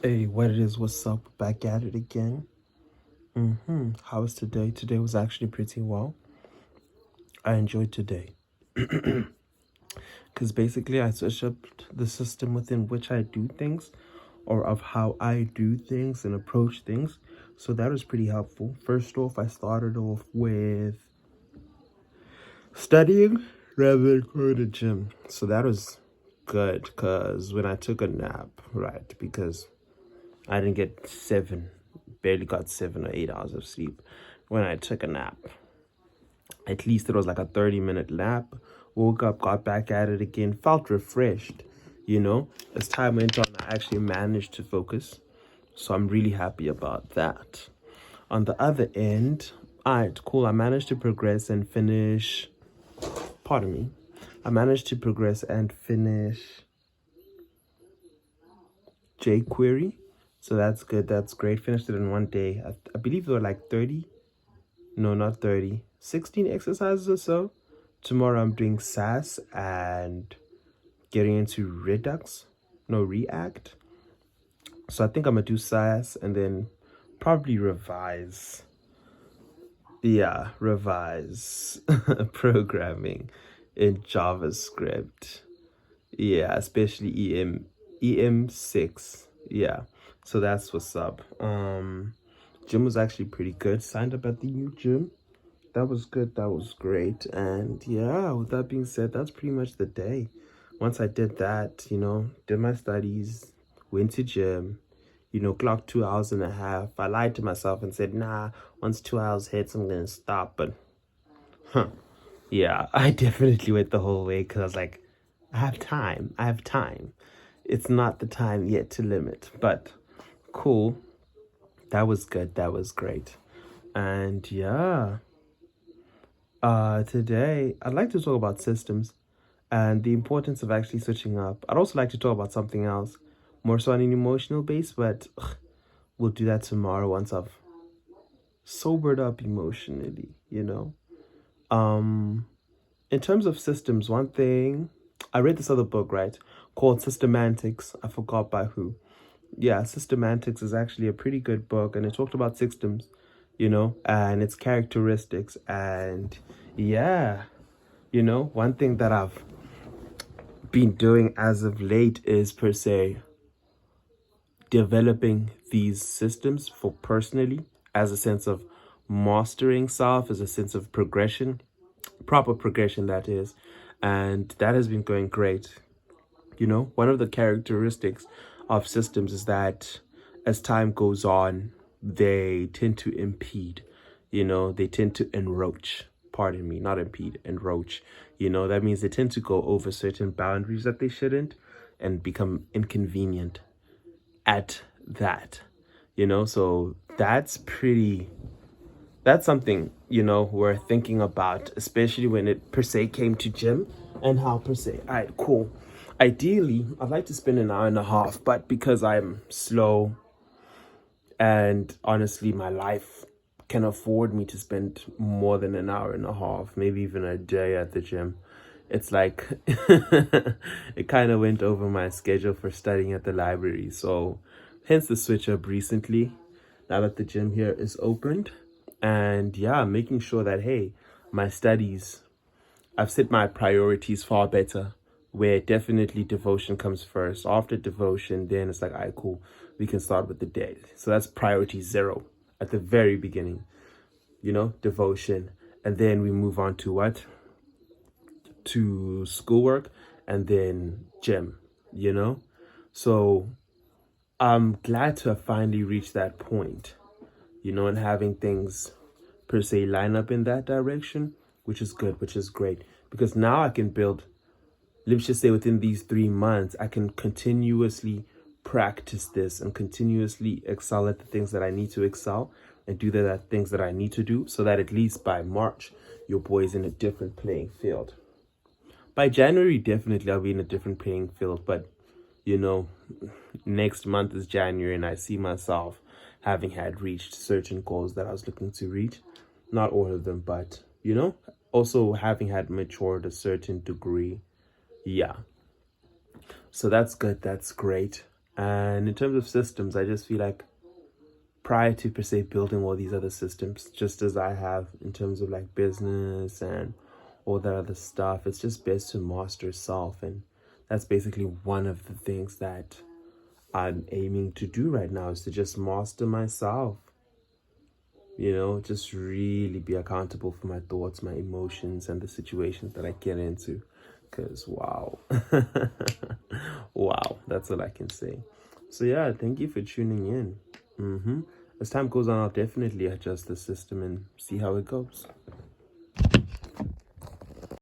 Hey, what it is, what's up? Back at it again. How was today? Today was actually pretty well. I enjoyed today. Because basically, I switched up the system within which I do things, or of how I do things and approach things. So that was pretty helpful. First off, I started off with studying rather than going to the gym. So that was good because when I took a nap, right, because I didn't get barely got 7 or 8 hours of sleep when I took a nap. At least it was like a 30-minute nap. Woke up, got back at it again, felt refreshed. As time went on, I actually managed to focus. So I'm really happy about that. On the other end, all right, cool. I managed to progress and finish. Pardon me. I managed to progress and finish jQuery. So that's good. That's great. Finished it in one day. I believe there were like 30. No, not 30. 16 exercises or so. Tomorrow I'm doing SAS and getting into React. So I think I'm gonna do SAS and then probably revise. Yeah, revise programming in JavaScript. Yeah, especially EM6. Yeah. So that's what's up. Gym was actually pretty good. Signed up at the new gym. That was good. That was great. And yeah, with that being said, that's pretty much the day. Once I did that, did my studies, went to gym, clocked 2 hours and a half. I lied to myself and said, nah, once 2 hours hits, I'm going to stop. But, yeah, I definitely went the whole way because I was like, I have time. I have time. It's not the time yet to limit. But cool. That was good. That was great. And yeah. Today I'd like to talk about systems and the importance of actually switching up. I'd also like to talk about something else, more so on an emotional base, but we'll do that tomorrow once I've sobered up emotionally. Um, in terms of systems, one thing I read this other book, right, called Systemantics. I forgot by who. Yeah, Systemantics is actually a pretty good book, and it talked about systems, and its characteristics. And yeah, one thing that I've been doing as of late is per se developing these systems for personally as a sense of mastering self, as a sense of progression, proper progression, that is. And that has been going great. One of the characteristics of systems is that as time goes on, they tend to impede, they tend to enroach. Pardon me, not impede, enroach. That means they tend to go over certain boundaries that they shouldn't and become inconvenient at that, so that's something, we're thinking about, especially when it per se came to gym and how per se, all right, cool. Ideally, I'd like to spend an hour and a half, but because I'm slow and honestly, my life can afford me to spend more than an hour and a half, maybe even a day at the gym. It's like it kind of went over my schedule for studying at the library. So hence the switch up recently, now that the gym here is opened. And yeah, making sure that, hey, my studies, I've set my priorities far better, where definitely devotion comes first. After devotion, then it's like, all right, cool, we can start with the day. So that's priority zero at the very beginning, devotion. And then we move on to what? To schoolwork and then gym. So I'm glad to have finally reached that point, and having things per se line up in that direction, which is good, which is great. Because now I can build, let's just say within these 3 months, I can continuously practice this and continuously excel at the things that I need to excel and do the things that I need to do, so that at least by March, your boy's in a different playing field. By January, definitely I'll be in a different playing field, but next month is January and I see myself having had reached certain goals that I was looking to reach. Not all of them, but also having had matured a certain degree. Yeah. So that's good. That's great. And in terms of systems, I just feel like prior to per se building all these other systems, just as I have in terms of like business and all that other stuff, it's just best to master self. And that's basically one of the things that I'm aiming to do right now, is to just master myself. You know, just really be accountable for my thoughts, my emotions, and the situations that I get into. Because, wow. Wow, that's all I can say. So, yeah, thank you for tuning in. As time goes on, I'll definitely adjust the system and see how it goes.